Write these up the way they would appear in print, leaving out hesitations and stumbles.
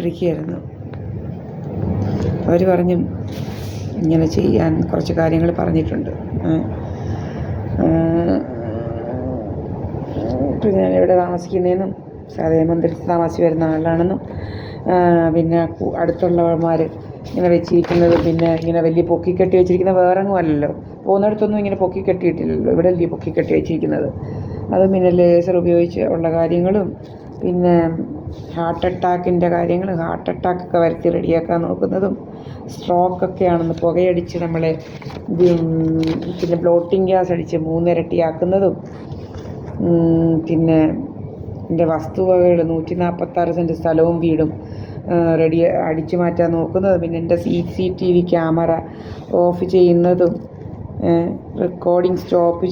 ഇരിക്കുകയായിരുന്നു. അവർ പറഞ്ഞു ഇങ്ങനെ ചെയ്യാൻ കുറച്ച് കാര്യങ്ങൾ പറഞ്ഞിട്ടുണ്ട്. പിന്നെ ഞാൻ എവിടെ താമസിക്കുന്നതെന്നും സഹദേവ മന്ദിരത്തിൽ താമസിച്ച് വരുന്ന ആളാണെന്നും പിന്നെ അടുത്തുള്ളവന്മാർ ഇങ്ങനെ വെച്ചിരിക്കുന്നത് പിന്നെ ഇങ്ങനെ വലിയ പൊക്കിക്കെട്ടി വെച്ചിരിക്കുന്ന വേറെങ്ങും അല്ലല്ലോ, പോകുന്നിടത്തൊന്നും ഇങ്ങനെ പൊക്കിക്കെട്ടിയിട്ടില്ലല്ലോ, ഇവിടെ അല്ലേ പൊക്കിക്കെട്ടി വെച്ചിരിക്കുന്നത്. അത് പിന്നെ ലേസർ ഉപയോഗിച്ച് ഉള്ള കാര്യങ്ങളും പിന്നെ ഹാർട്ട് അറ്റാക്കിൻ്റെ കാര്യങ്ങൾ, ഹാർട്ട് അറ്റാക്കൊക്കെ വരുത്തി റെഡിയാക്കാൻ നോക്കുന്നതും, സ്ട്രോക്കൊക്കെയാണെന്ന് പുകയടിച്ച് നമ്മളെ പിന്നെ ബ്ലോട്ടിങ് ഗ്യാസ് അടിച്ച് 3 ഇരട്ടിയാക്കുന്നതും, പിന്നെ എൻ്റെ വസ്തുവകകൾ 146 സെൻറ്റ് സ്ഥലവും വീടും അടിച്ചു മാറ്റാൻ നോക്കുന്നത്, പിന്നെ എൻ്റെ CCTV ക്യാമറ ഓഫ് ചെയ്യുന്നതും, റെക്കോർഡിങ് സ്റ്റോപ്പ്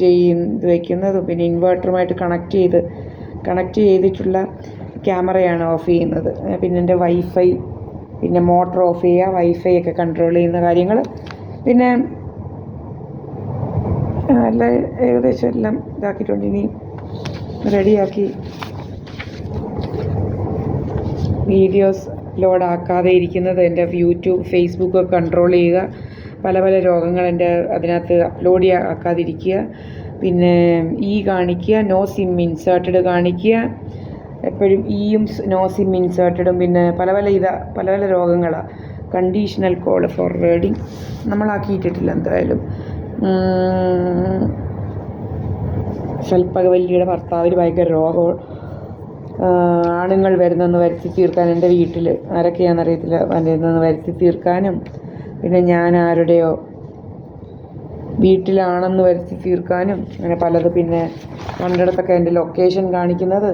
വയ്ക്കുന്നതും, പിന്നെ ഇൻവേർട്ടറുമായിട്ട് കണക്ട് ചെയ്തിട്ടുള്ള ക്യാമറയാണ് ഓഫ് ചെയ്യുന്നത്. പിന്നെ എൻ്റെ വൈഫൈ, പിന്നെ മോട്ടർ ഓഫ് ചെയ്യുക, വൈഫൈ ഒക്കെ കൺട്രോൾ ചെയ്യുന്ന കാര്യങ്ങൾ, പിന്നെ എല്ലാം ഏകദേശം എല്ലാം ഇതാക്കിയിട്ടുണ്ട്. ഇനി റെഡിയാക്കി വീഡിയോസ് ലോഡാക്കാതെ ഇരിക്കുന്നത്, എൻ്റെ യൂട്യൂബ് ഫേസ്ബുക്ക് കൺട്രോൾ ചെയ്യുക, പല പല രോഗങ്ങൾ എൻ്റെ അതിനകത്ത് അപ്ലോഡ് ആക്കാതിരിക്കുക, പിന്നെ കാണിക്കുക, നോ സിം ഇൻസേർട്ടഡ് കാണിക്കുക, എപ്പോഴും നോ സിം ഇൻസേർട്ടഡും, പിന്നെ പല പല രോഗങ്ങളാണ്. കണ്ടീഷണൽ കോൾ ഫോർവേഡിങ് നമ്മളാക്കിയിട്ടിട്ടില്ല എന്തായാലും. ശൽപ്പകവല്ലിയുടെ ഭർത്താവിന് ഭയങ്കര രോഗം, ആണുങ്ങൾ വരുന്നെന്ന് വരുത്തി തീർക്കാൻ എൻ്റെ വീട്ടിൽ ആരൊക്കെയാണെന്നറിയത്തില്ല വരുന്നെന്ന് വരുത്തി തീർക്കാനും, പിന്നെ ഞാൻ ആരുടെയോ വീട്ടിലാണെന്ന് വരുത്തി തീർക്കാനും, അങ്ങനെ പലത്. പിന്നെ കണ്ടിടത്തൊക്കെ എൻ്റെ ലൊക്കേഷൻ കാണിക്കുന്നത്,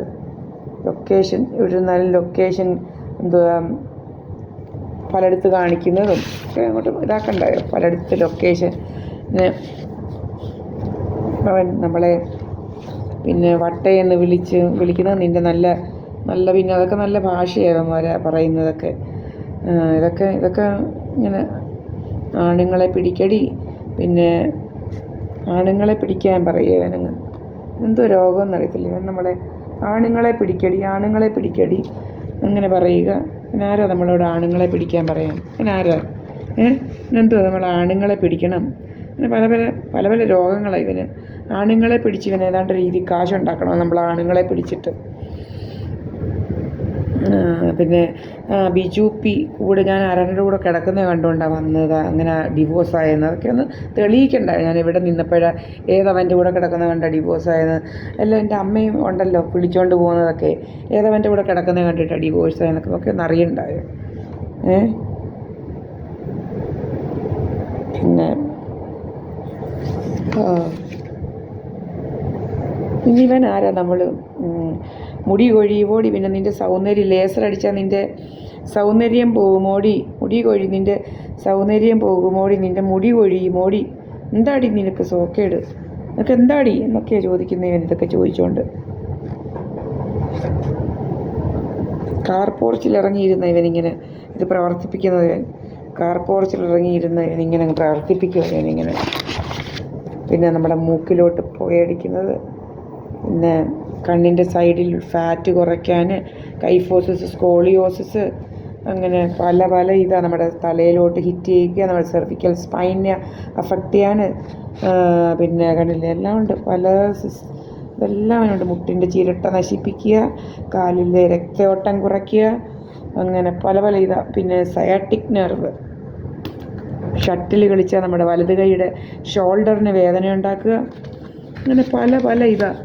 ഒരു നല്ല ലൊക്കേഷൻ പലയിടത്ത് കാണിക്കുന്നതും ഒക്കെ അങ്ങോട്ട് ഇതാക്കണ്ടായോ, പലയിടത്ത് ലൊക്കേഷൻ നമ്മളെ പിന്നെ വട്ടയെന്ന് വിളിക്കുന്നത് നിൻ്റെ നല്ല പിന്നെ അതൊക്കെ നല്ല ഭാഷയാണ് പറയുന്നതൊക്കെ. ഇതൊക്കെ ഇങ്ങനെ ആണുങ്ങളെ പിടിക്കടി, പിന്നെ ആണുങ്ങളെ പിടിക്കാൻ പറയുക, ഇവനങ്ങ് എന്തോ രോഗമെന്ന് അറിയത്തില്ല, ഇവൻ നമ്മളെ ആണുങ്ങളെ പിടിക്കടി അങ്ങനെ പറയുക. പിന്നെ ആരോ നമ്മളോട് ആണുങ്ങളെ പിടിക്കാൻ പറയാം, പിന്നെ ആരോ എന്തോ നമ്മൾ ആണുങ്ങളെ പിടിക്കണം, അങ്ങനെ പല പല രോഗങ്ങളാണ് ഇവന്. ആണുങ്ങളെ പിടിച്ച് ഇവൻ ഏതാണ്ട് രീതി കാശുണ്ടാക്കണം നമ്മൾ ആണുങ്ങളെ പിടിച്ചിട്ട്. പിന്നെ ബിജു പി കൂടെ ഞാൻ ആരാൻ്റെ കൂടെ കിടക്കുന്നത് കണ്ടുകൊണ്ടാണ് വന്നത്, അങ്ങനെ ഡിവോഴ്സായെന്ന്. അതൊക്കെ ഒന്ന് തെളിയിക്കണ്ട. ഞാൻ ഇവിടെ നിന്നപ്പോഴാണ് ഏതവൻ്റെ കൂടെ കിടക്കുന്നത് കണ്ട ഡിവോഴ്സായെന്ന്. എല്ലാം എൻ്റെ അമ്മയും ഉണ്ടല്ലോ വിളിച്ചുകൊണ്ട് പോകുന്നതൊക്കെ, ഏതവൻ്റെ കൂടെ കിടക്കുന്നത് കണ്ടിട്ടാണ് ഡിവോഴ്സായെന്നൊക്കെ ഒക്കെ ഒന്ന് അറിയണ്ടായോ. പിന്നെ ഇവൻ ആരാ നമ്മൾ മുടി കൊഴിയുമോടി, പിന്നെ നിൻ്റെ സൗന്ദര്യം ലേസർ അടിച്ചാൽ നിൻ്റെ സൗന്ദര്യം പോകുമോടി, നിൻ്റെ സൗന്ദര്യം പോകുമോടി, നിൻ്റെ മുടി കൊഴിയുമോടി, എന്താടി നിനക്ക് സോക്കേട്, നിനക്ക് എന്താടി എന്നൊക്കെയാണ് ചോദിക്കുന്നവൻ. ഇതൊക്കെ ചോദിച്ചുകൊണ്ട് കാർ പോർച്ചിൽ ഇറങ്ങിയിരുന്ന ഇവനിങ്ങനെ ഇത് പ്രവർത്തിപ്പിക്കുന്നത്, കാർ പോർച്ചിൽ ഇറങ്ങിയിരുന്ന ഇവനിങ്ങനെ പ്രവർത്തിപ്പിക്കുക ഇവനിങ്ങനെ. പിന്നെ നമ്മുടെ മൂക്കിലോട്ട് പുകയടിക്കുന്നത്, പിന്നെ കണ്ണിൻ്റെ സൈഡിൽ ഫാറ്റ് കുറയ്ക്കാൻ, കൈഫോസിസ്, സ്കോളിയോസിസ്, അങ്ങനെ പല ഇതാണ് നമ്മുടെ തലയിലോട്ട് ഹിറ്റ് ചെയ്യിക്കുക, നമ്മുടെ സെർവിക്കൽ സ്പൈനെ അഫക്റ്റ് ചെയ്യാൻ, പിന്നെ കണ്ണിൽ എല്ലാം ഉണ്ട്, ഇതെല്ലാം ഉണ്ട്. മുട്ടിൻ്റെ ചിരട്ട നശിപ്പിക്കുക, കാലിലെ രക്തയോട്ടം കുറയ്ക്കുക, അങ്ങനെ പല ഇതാണ്. പിന്നെ സയാറ്റിക് നെർവ്, ഷട്ടിൽ കളിച്ചാൽ നമ്മുടെ വലത് കൈയുടെ ഷോൾഡറിന് വേദന ഉണ്ടാക്കുക, അങ്ങനെ പല ഇതാണ്.